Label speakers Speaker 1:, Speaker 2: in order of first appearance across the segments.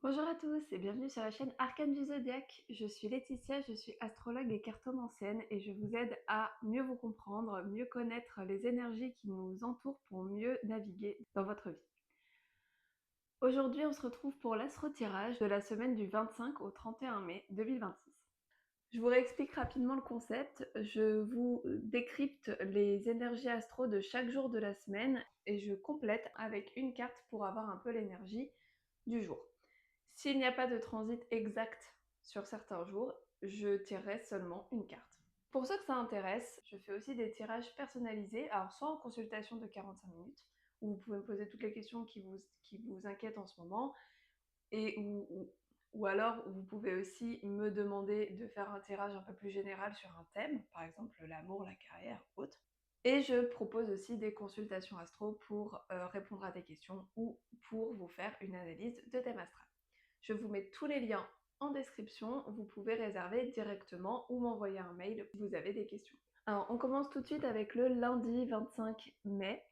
Speaker 1: Bonjour à tous et bienvenue sur la chaîne Arcane du Zodiaque. Je suis Laetitia, je suis astrologue et cartomancienne et je vous aide à mieux vous comprendre, mieux connaître les énergies qui nous entourent pour mieux naviguer dans votre vie. Aujourd'hui, on se retrouve pour l'astro-tirage de la semaine du 25 au 31 mai 2026. Je vous réexplique rapidement le concept. Je vous décrypte les énergies astro de chaque jour de la semaine et je complète avec une carte pour avoir un peu l'énergie du jour. S'il n'y a pas de transit exact sur certains jours, je tirerai seulement une carte. Pour ceux que ça intéresse, je fais aussi des tirages personnalisés, alors soit en consultation de 45 minutes, où vous pouvez me poser toutes les questions qui vous inquiètent en ce moment, et ou alors vous pouvez aussi me demander de faire un tirage un peu plus général sur un thème, par exemple l'amour, la carrière, autre. Et je propose aussi des consultations astro pour répondre à des questions ou pour vous faire une analyse de thème astral. Je vous mets tous les liens en description, vous pouvez réserver directement ou m'envoyer un mail si vous avez des questions. Alors on commence tout de suite avec le lundi 25 mai.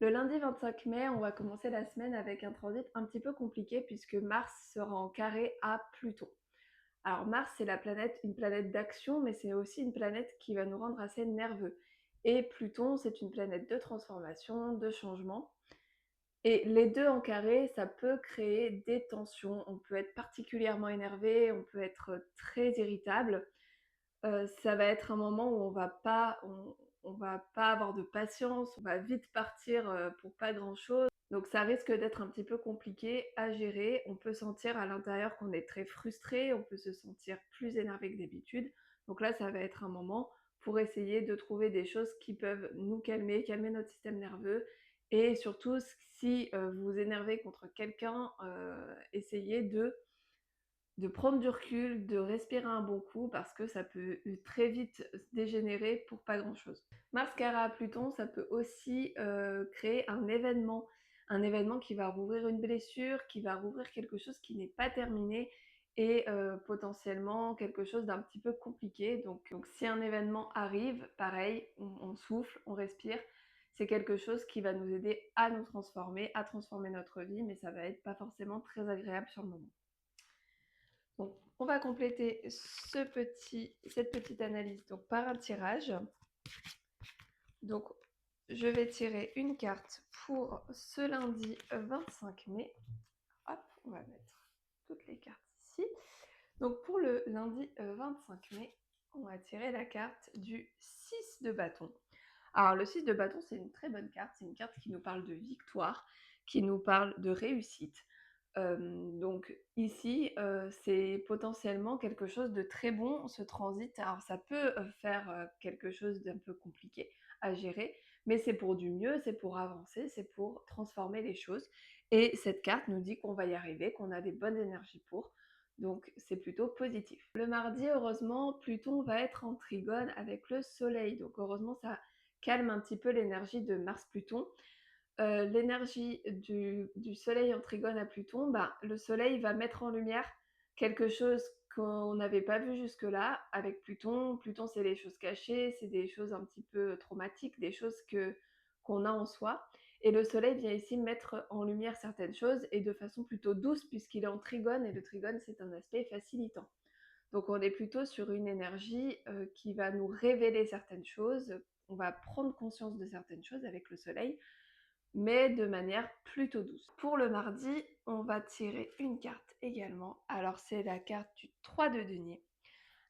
Speaker 1: Le lundi 25 mai, on va commencer la semaine avec un transit un petit peu compliqué puisque Mars sera en carré à Pluton. Alors Mars, c'est une planète d'action, mais c'est aussi une planète qui va nous rendre assez nerveux. Et Pluton, c'est une planète de transformation, de changement. Et les deux en carré, ça peut créer des tensions. On peut être particulièrement énervé, on peut être très irritable. Ça va être un moment où on va pas avoir de patience, on va vite partir pour pas grand-chose. Donc ça risque d'être un petit peu compliqué à gérer. On peut sentir à l'intérieur qu'on est très frustré, on peut se sentir plus énervé que d'habitude. Donc là, ça va être un moment pour essayer de trouver des choses qui peuvent nous calmer, calmer notre système nerveux. Et surtout, si vous vous énervez contre quelqu'un, essayez de prendre du recul, de respirer un bon coup parce que ça peut très vite dégénérer pour pas grand chose. Mars carré à Pluton, ça peut aussi créer un événement qui va rouvrir une blessure, qui va rouvrir quelque chose qui n'est pas terminé et potentiellement quelque chose d'un petit peu compliqué. Donc si un événement arrive, pareil, on souffle, on respire. C'est quelque chose qui va nous aider à nous transformer, à transformer notre vie, mais ça va être pas forcément très agréable sur le moment. Donc, on va compléter cette petite analyse donc, par un tirage. Donc, je vais tirer une carte pour ce lundi 25 mai. Hop, on va mettre toutes les cartes ici. Donc, pour le lundi 25 mai, on va tirer la carte du 6 de bâton. Alors, le 6 de bâton, c'est une très bonne carte. C'est une carte qui nous parle de victoire, qui nous parle de réussite. Donc ici, c'est potentiellement quelque chose de très bon, ce transit. Alors ça peut faire quelque chose d'un peu compliqué à gérer, mais c'est pour du mieux, c'est pour avancer, c'est pour transformer les choses. Et cette carte nous dit qu'on va y arriver, qu'on a des bonnes énergies pour. Donc c'est plutôt positif. Le mardi, heureusement, Pluton va être en trigone avec le Soleil. Donc heureusement, ça calme un petit peu l'énergie de Mars-Pluton. L'énergie du soleil en trigone à Pluton, bah, le soleil va mettre en lumière quelque chose qu'on n'avait pas vu jusque-là avec Pluton. Pluton, c'est les choses cachées, c'est des choses un petit peu traumatiques, des choses qu'on a en soi. Et le soleil vient ici mettre en lumière certaines choses et de façon plutôt douce puisqu'il est en trigone et le trigone, c'est un aspect facilitant. Donc on est plutôt sur une énergie qui va nous révéler certaines choses, on va prendre conscience de certaines choses avec le soleil, mais de manière plutôt douce. Pour le mardi, on va tirer une carte également. Alors c'est la carte du 3 de denier.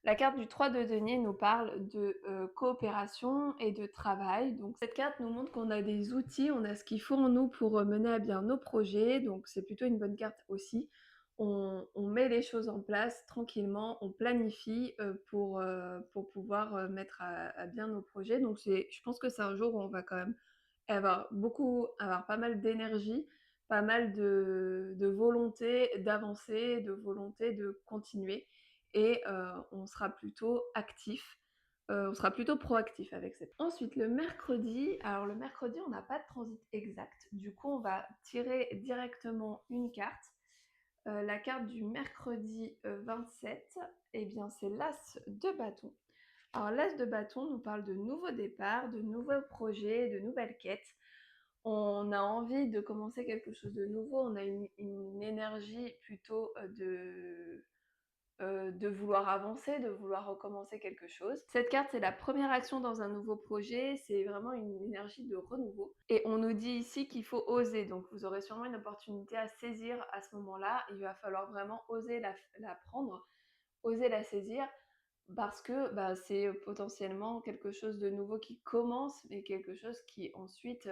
Speaker 1: La carte du 3 de denier nous parle de coopération et de travail. Donc cette carte nous montre qu'on a des outils, on a ce qu'il faut en nous pour mener à bien nos projets. Donc c'est plutôt une bonne carte aussi. On met les choses en place tranquillement, on planifie pour pouvoir mettre à bien nos projets. Donc je pense que c'est un jour où on va quand même avoir pas mal d'énergie, pas mal de volonté d'avancer, de volonté de continuer et on sera plutôt actif, on sera plutôt proactif avec cette. Ensuite le mercredi, alors le mercredi on n'a pas de transit exact, du coup on va tirer directement une carte. La carte du mercredi 27, eh bien c'est l'As de bâton. Alors l'As de bâton nous parle de nouveaux départs, de nouveaux projets, de nouvelles quêtes. On a envie de commencer quelque chose de nouveau, on a une énergie plutôt, de vouloir avancer, de vouloir recommencer quelque chose. Cette carte, c'est la première action dans un nouveau projet, c'est vraiment une énergie de renouveau. Et on nous dit ici qu'il faut oser, donc vous aurez sûrement une opportunité à saisir à ce moment-là. Il va falloir vraiment oser la prendre, oser la saisir, parce que bah, c'est potentiellement quelque chose de nouveau qui commence, mais quelque chose qui ensuite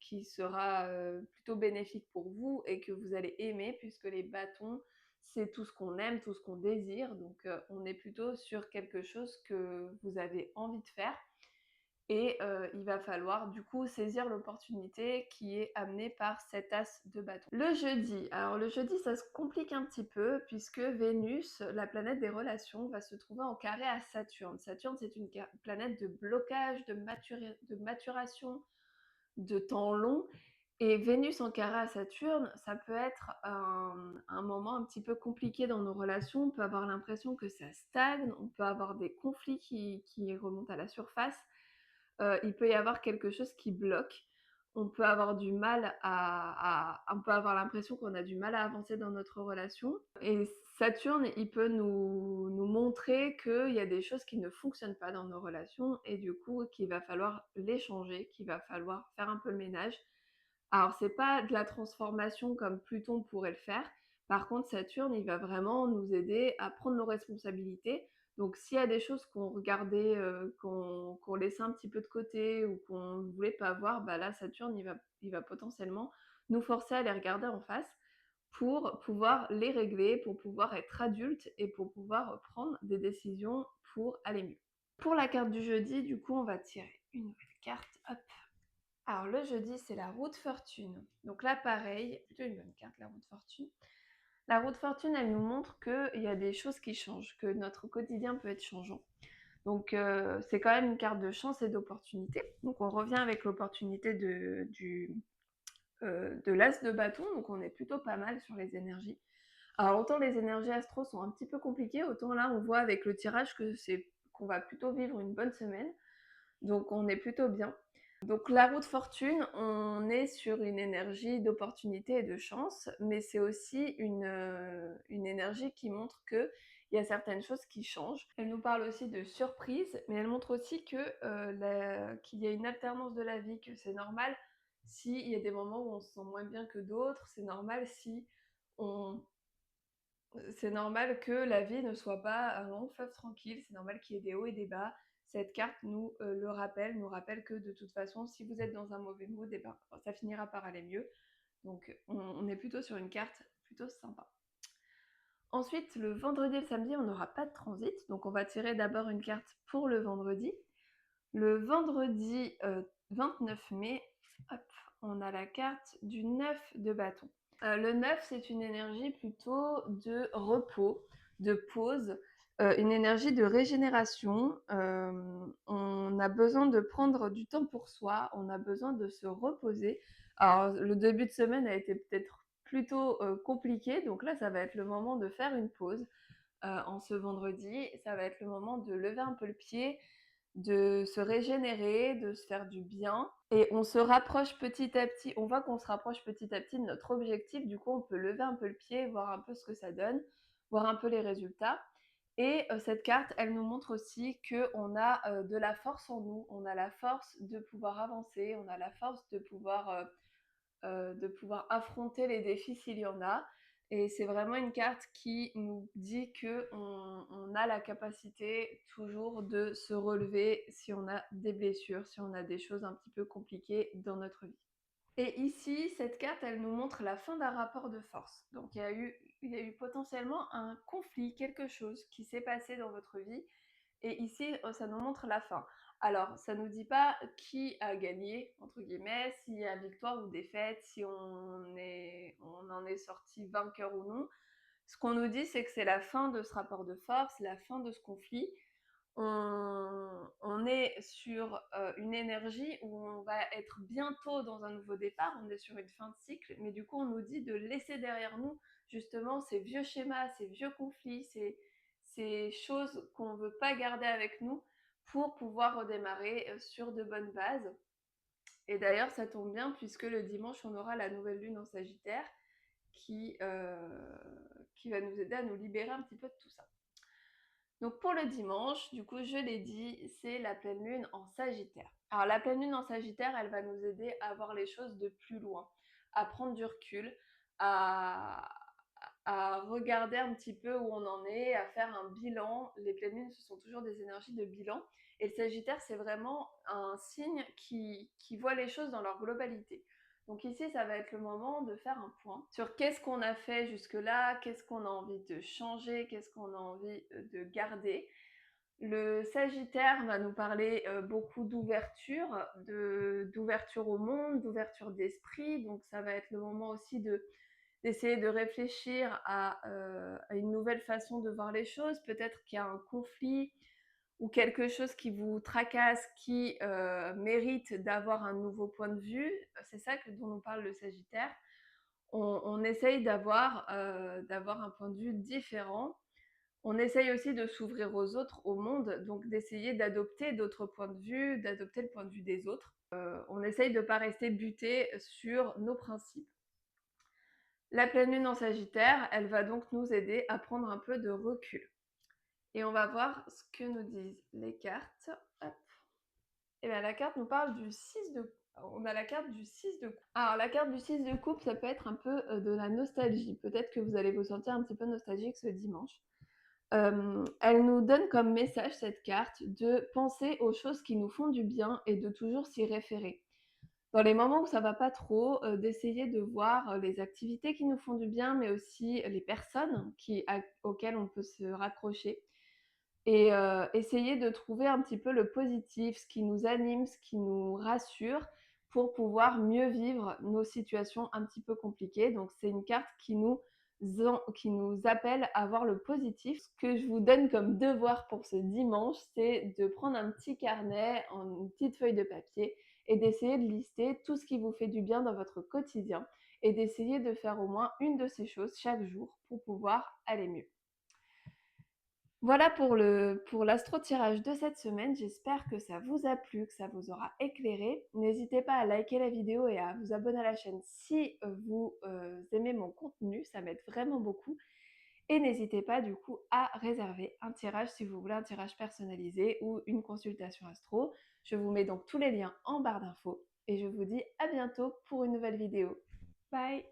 Speaker 1: qui sera plutôt bénéfique pour vous et que vous allez aimer, puisque les bâtons, c'est tout ce qu'on aime, tout ce qu'on désire. Donc on est plutôt sur quelque chose que vous avez envie de faire. Et il va falloir du coup saisir l'opportunité qui est amenée par cet as de bâton. Le jeudi, alors le jeudi ça se complique un petit peu puisque Vénus, la planète des relations, va se trouver en carré à Saturne. Saturne c'est une planète de blocage, de maturation, de temps long. Et Vénus en carré à Saturne, ça peut être un moment un petit peu compliqué dans nos relations. On peut avoir l'impression que ça stagne, on peut avoir des conflits qui remontent à la surface. Il peut y avoir quelque chose qui bloque. On peut avoir du mal on peut avoir l'impression qu'on a du mal à avancer dans notre relation. Et Saturne, il peut nous montrer qu'il y a des choses qui ne fonctionnent pas dans nos relations et du coup qu'il va falloir les changer, qu'il va falloir faire un peu le ménage. Alors c'est pas de la transformation comme Pluton pourrait le faire. Par contre, Saturne, il va vraiment nous aider à prendre nos responsabilités. Donc s'il y a des choses qu'on regardait, qu'on laissait un petit peu de côté ou qu'on ne voulait pas voir, bah là Saturne, il va potentiellement nous forcer à les regarder en face pour pouvoir les régler, pour pouvoir être adulte et pour pouvoir prendre des décisions pour aller mieux. Pour la carte du jeudi, du coup, on va tirer une nouvelle carte. Hop. Alors le jeudi, c'est la roue de fortune. Donc là, pareil, plutôt une bonne carte, la roue de fortune. La roue de fortune, elle nous montre qu'il y a des choses qui changent, que notre quotidien peut être changeant. Donc c'est quand même une carte de chance et d'opportunité. Donc on revient avec l'opportunité de l'as de bâton, donc on est plutôt pas mal sur les énergies. Alors autant les énergies astro sont un petit peu compliquées, autant là on voit avec le tirage qu'on va plutôt vivre une bonne semaine. Donc on est plutôt bien. Donc la roue de fortune, on est sur une énergie d'opportunité et de chance, mais c'est aussi une énergie qui montre qu'il y a certaines choses qui changent. Elle nous parle aussi de surprise, mais elle montre aussi qu'il y a une alternance de la vie, que c'est normal s'il y a des moments où on se sent moins bien que d'autres, c'est normal si on c'est normal que la vie ne soit pas un long fleuve tranquille, c'est normal qu'il y ait des hauts et des bas. Cette carte nous le rappelle, nous rappelle que de toute façon, si vous êtes dans un mauvais mood, eh ben, ça finira par aller mieux. Donc on est plutôt sur une carte plutôt sympa. Ensuite, le vendredi et le samedi, on n'aura pas de transit, donc on va tirer d'abord une carte pour le vendredi. Le vendredi 29 mai, hop, on a la carte du 9 de bâton. Le 9, c'est une énergie plutôt de repos, de pause, une énergie de régénération. On a besoin de prendre du temps pour soi, on a besoin de se reposer. Alors, le début de semaine a été peut-être plutôt compliqué, donc là, ça va être le moment de faire une pause en ce vendredi. Ça va être le moment de lever un peu le pied, de se régénérer, de se faire du bien. Et on se rapproche petit à petit, on voit qu'on se rapproche petit à petit de notre objectif. Du coup, on peut lever un peu le pied, voir un peu ce que ça donne, voir un peu les résultats. Et cette carte, elle nous montre aussi qu'on a de la force en nous, on a la force de pouvoir avancer, on a la force de pouvoir affronter les défis s'il y en a. Et c'est vraiment une carte qui nous dit qu'on a la capacité toujours de se relever si on a des blessures, si on a des choses un petit peu compliquées dans notre vie. Et ici, cette carte, elle nous montre la fin d'un rapport de force. Donc il y a eu potentiellement un conflit, quelque chose qui s'est passé dans votre vie. Et ici, ça nous montre la fin. Alors, ça nous dit pas qui a gagné, entre guillemets, s'il y a victoire ou défaite, si on en est sorti vainqueur ou non. Ce qu'on nous dit, c'est que c'est la fin de ce rapport de force, la fin de ce conflit. On est sur une énergie où on va être bientôt dans un nouveau départ, on est sur une fin de cycle, mais du coup on nous dit de laisser derrière nous justement ces vieux schémas, ces vieux conflits, ces choses qu'on ne veut pas garder avec nous pour pouvoir redémarrer sur de bonnes bases. Et d'ailleurs, ça tombe bien puisque le dimanche, on aura la nouvelle lune en Sagittaire qui va nous aider à nous libérer un petit peu de tout ça. Donc pour le dimanche, du coup, je l'ai dit, c'est la pleine lune en Sagittaire. Alors la pleine lune en Sagittaire, elle va nous aider à voir les choses de plus loin, à prendre du recul, à, à regarder un petit peu où on en est, à faire un bilan. Les pleines lunes, ce sont toujours des énergies de bilan. Et le Sagittaire, c'est vraiment un signe qui voit les choses dans leur globalité. Donc ici, ça va être le moment de faire un point sur qu'est-ce qu'on a fait jusque-là, qu'est-ce qu'on a envie de changer, qu'est-ce qu'on a envie de garder. Le Sagittaire va nous parler beaucoup d'ouverture, d'ouverture au monde, d'ouverture d'esprit. Donc ça va être le moment aussi d'essayer de réfléchir à une nouvelle façon de voir les choses. Peut-être qu'il y a un conflit ou quelque chose qui vous tracasse, qui mérite d'avoir un nouveau point de vue. C'est ça dont nous parle le Sagittaire. On essaye d'avoir un point de vue différent. On essaye aussi de s'ouvrir aux autres, au monde, donc d'essayer d'adopter d'autres points de vue, d'adopter le point de vue des autres. On essaye de ne pas rester buté sur nos principes. La pleine lune en Sagittaire, elle va donc nous aider à prendre un peu de recul. Et on va voir ce que nous disent les cartes. Hop. Et bien la carte nous parle du 6 de... On a la carte du 6 de coupe. Alors la carte du 6 de coupe, ça peut être un peu de la nostalgie. Peut-être que vous allez vous sentir un petit peu nostalgique ce dimanche. Elle nous donne comme message, cette carte, de penser aux choses qui nous font du bien et de toujours s'y référer. Dans les moments où ça va pas trop, d'essayer de voir les activités qui nous font du bien, mais aussi les personnes auxquelles on peut se raccrocher. Et essayer de trouver un petit peu le positif, ce qui nous anime, ce qui nous rassure pour pouvoir mieux vivre nos situations un petit peu compliquées. Donc c'est une carte qui nous appelle à voir le positif. Ce que je vous donne comme devoir pour ce dimanche, c'est de prendre un petit carnet, une petite feuille de papier et d'essayer de lister tout ce qui vous fait du bien dans votre quotidien et d'essayer de faire au moins une de ces choses chaque jour pour pouvoir aller mieux. Voilà pour l'astro-tirage de cette semaine. J'espère que ça vous a plu, que ça vous aura éclairé. N'hésitez pas à liker la vidéo et à vous abonner à la chaîne si vous aimez mon contenu, ça m'aide vraiment beaucoup. Et n'hésitez pas du coup à réserver un tirage si vous voulez un tirage personnalisé ou une consultation astro. Je vous mets donc tous les liens en barre d'infos et je vous dis à bientôt pour une nouvelle vidéo. Bye!